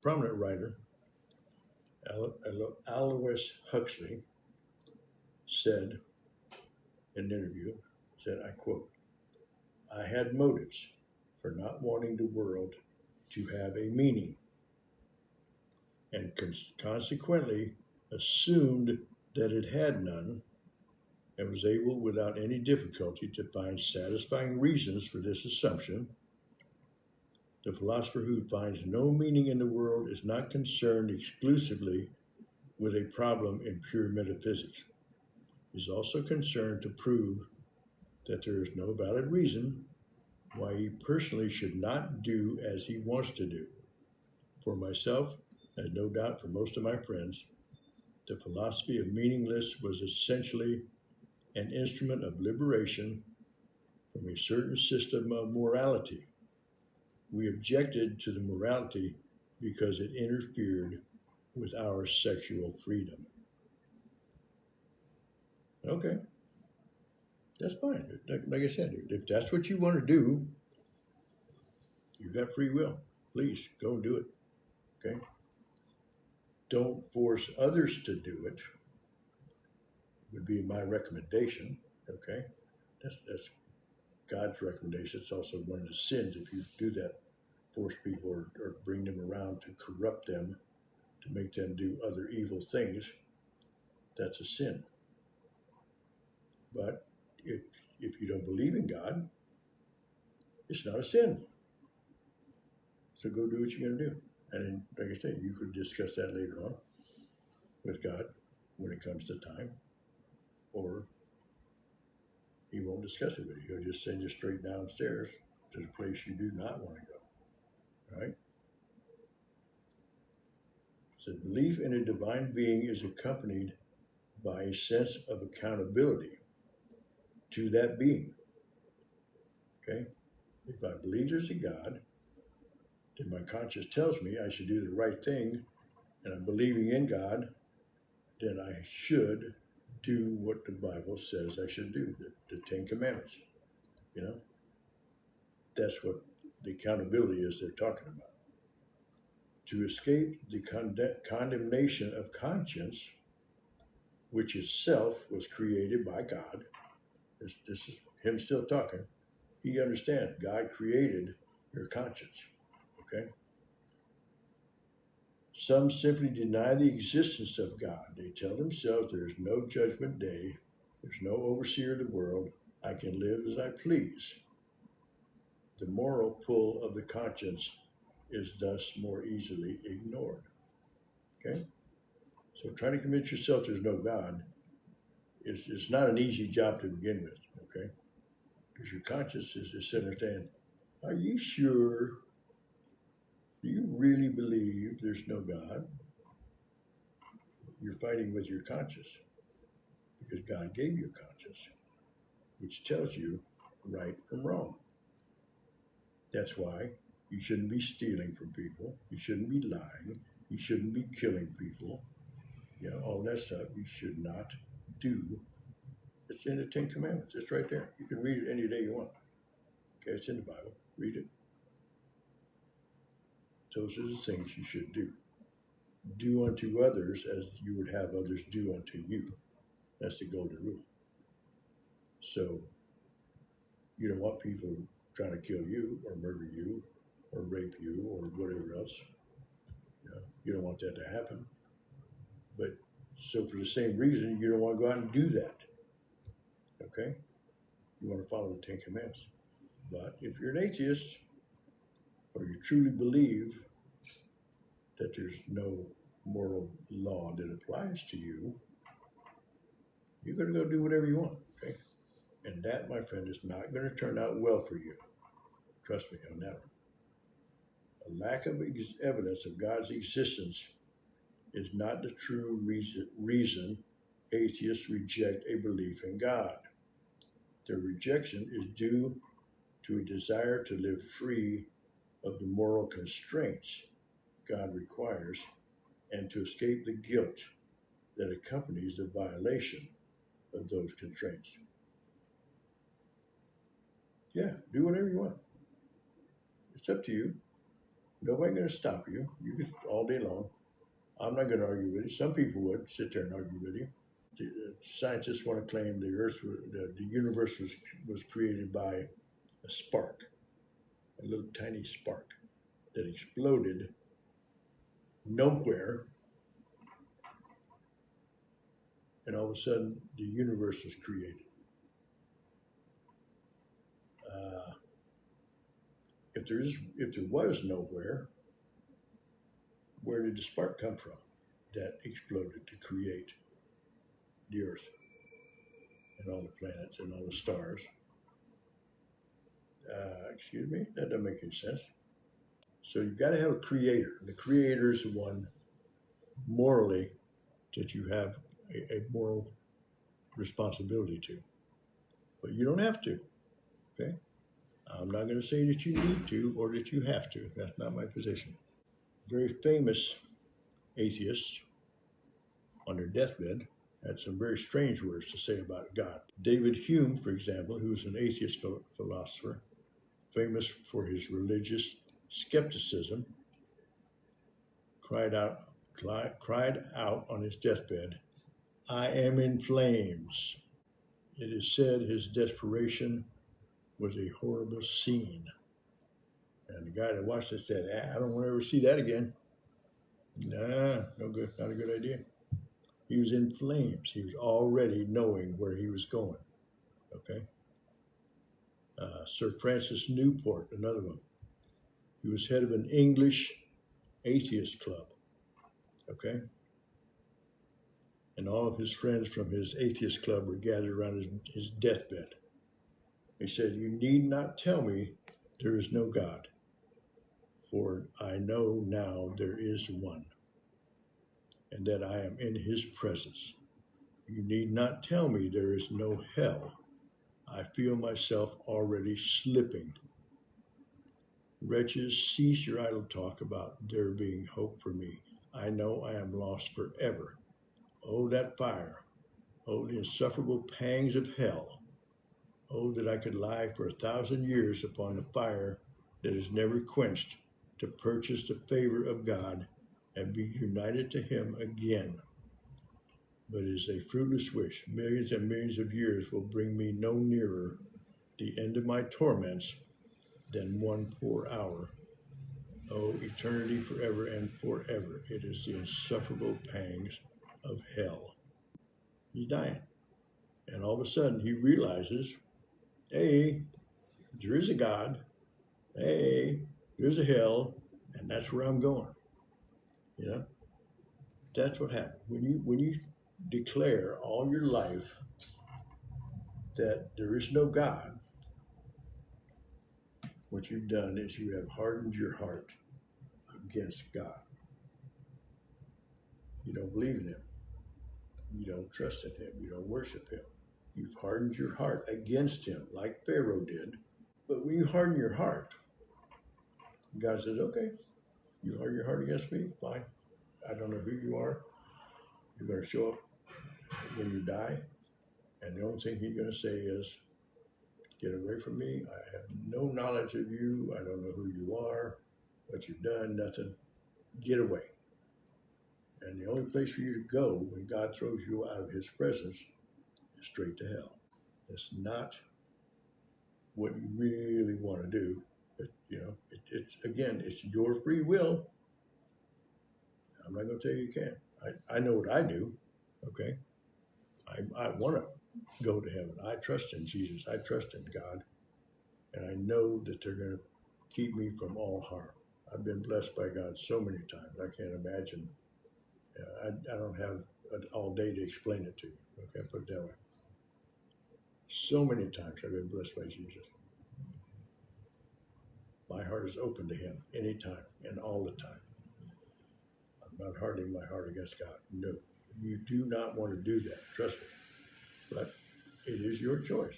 prominent writer, Alois Huxley, said in an interview, said, I quote, I had motives for not wanting the world to have a meaning and consequently assumed that it had none and was able without any difficulty to find satisfying reasons for this assumption. The philosopher who finds no meaning in the world is not concerned exclusively with a problem in pure metaphysics. He is also concerned to prove that there is no valid reason why he personally should not do as he wants to do. For myself, and no doubt for most of my friends, the philosophy of meaningless was essentially an instrument of liberation from a certain system of morality. We objected to the morality because it interfered with our sexual freedom. Okay, that's fine. Like I said, if that's what you want to do, you've got free will. Please go and do it. Okay? Don't force others to do it, would be my recommendation. Okay? That's God's recommendation. It's also one of the sins if you do that, force people or bring them around to corrupt them, to make them do other evil things. That's a sin. But if you don't believe in God, it's not a sin. So go do what you're going to do. And like I said, you could discuss that later on with God when it comes to time, or he won't discuss it with you. He'll just send you straight downstairs to the place you do not want to go. Right? So belief in a divine being is accompanied by a sense of accountability to that being. Okay? If I believe there's a God, then my conscience tells me I should do the right thing, and I'm believing in God, then I should do what the Bible says I should do, the Ten Commandments. You know, that's what the accountability is they're talking about. To escape the condemnation of conscience, which itself was created by God, this is him still talking. He understands God created your conscience. Okay? Some simply deny the existence of God. They tell themselves there is no judgment day, there's no overseer of the world, I can live as I please. The moral pull of the conscience is thus more easily ignored. Okay? So trying to convince yourself there's no God is not an easy job to begin with, okay? Because your conscience is sitting there saying, are you sure? Do you really believe there's no God? You're fighting with your conscience because God gave you a conscience, which tells you right from wrong. That's why you shouldn't be stealing from people. You shouldn't be lying. You shouldn't be killing people. You know, all that stuff you should not do. It's in the Ten Commandments. It's right there. You can read it any day you want. Okay, it's in the Bible. Read it. Those are the things you should do. Do unto others as you would have others do unto you. That's the golden rule. So you don't want people trying to kill you or murder you or rape you or whatever else. You don't want that to happen. But so for the same reason, you don't want to go out and do that. Okay? You want to follow the Ten Commandments. But if you're an atheist or you truly believe that there's no moral law that applies to you, you're going to go do whatever you want. Okay? And that, my friend, is not going to turn out well for you. Trust me on that one. A lack of evidence of God's existence is not the true reason atheists reject a belief in God. Their rejection is due to a desire to live free of the moral constraints God requires and to escape the guilt that accompanies the violation of those constraints. Yeah, do whatever you want. It's up to you. Nobody going to stop you. You can all day long. I'm not going to argue with you. Some people would sit there and argue with you. Scientists want to claim the universe was created by a spark, a little tiny spark that exploded nowhere, and all of a sudden the universe was created. Uh, if there was nowhere, where did the spark come from that exploded to create the Earth and all the planets and all the stars? Excuse me, that doesn't make any sense. So you've got to have a creator. The creator is the one morally that you have a moral responsibility to. But you don't have to, okay? I'm not going to say that you need to or that you have to. That's not my position. Very famous atheists on their deathbed had some very strange words to say about God. David Hume, for example, who was an atheist philosopher, famous for his religious skepticism, cried out on his deathbed, "I am in flames." It is said his desperation was a horrible scene. And the guy that watched it said, I don't want to ever see that again. Nah, no good, not a good idea. He was in flames. He was already knowing where he was going. Okay. Sir Francis Newport, another one. He was head of an English atheist club. Okay. And all of his friends from his atheist club were gathered around his deathbed. He said, "You need not tell me there is no God, for I know now there is one, and that I am in his presence. You need not tell me there is no hell. I feel myself already slipping. Wretches, cease your idle talk about there being hope for me. I know I am lost forever. Oh, that fire. Oh, the insufferable pangs of hell. Oh, that I could lie for 1,000 years upon the fire that is never quenched to purchase the favor of God and be united to him again. But it is a fruitless wish. Millions and millions of years will bring me no nearer the end of my torments than one poor hour. Oh, eternity forever and forever. It is the insufferable pangs of hell." He's dying. And all of a sudden he realizes, hey, there is a God. Hey, there's a hell, and that's where I'm going. You know, that's what happens when you declare all your life that there is no God. What you've done is you have hardened your heart against God. You don't believe in him. You don't trust in him. You don't worship him. You've hardened your heart against him, like Pharaoh did. But when you harden your heart, God says, okay, you harden your heart against me? Fine. I don't know who you are. You're going to show up when you die. And the only thing he's going to say is, get away from me. I have no knowledge of you. I don't know who you are, what you've done, nothing. Get away. And the only place for you to go when God throws you out of his presence is straight to hell. It's not what you really want to do. But, you know, it's your free will. I'm not going to tell you you can't. I know what I do, okay? I want to go to heaven. I trust in Jesus. I trust in God. And I know that they're going to keep me from all harm. I've been blessed by God so many times. I can't imagine. I don't have all day to explain it to you. Okay, put it that way. So many times I've been blessed by Jesus. My heart is open to him anytime and all the time. I'm not hardening my heart against God. No, you do not want to do that. Trust me. But it is your choice.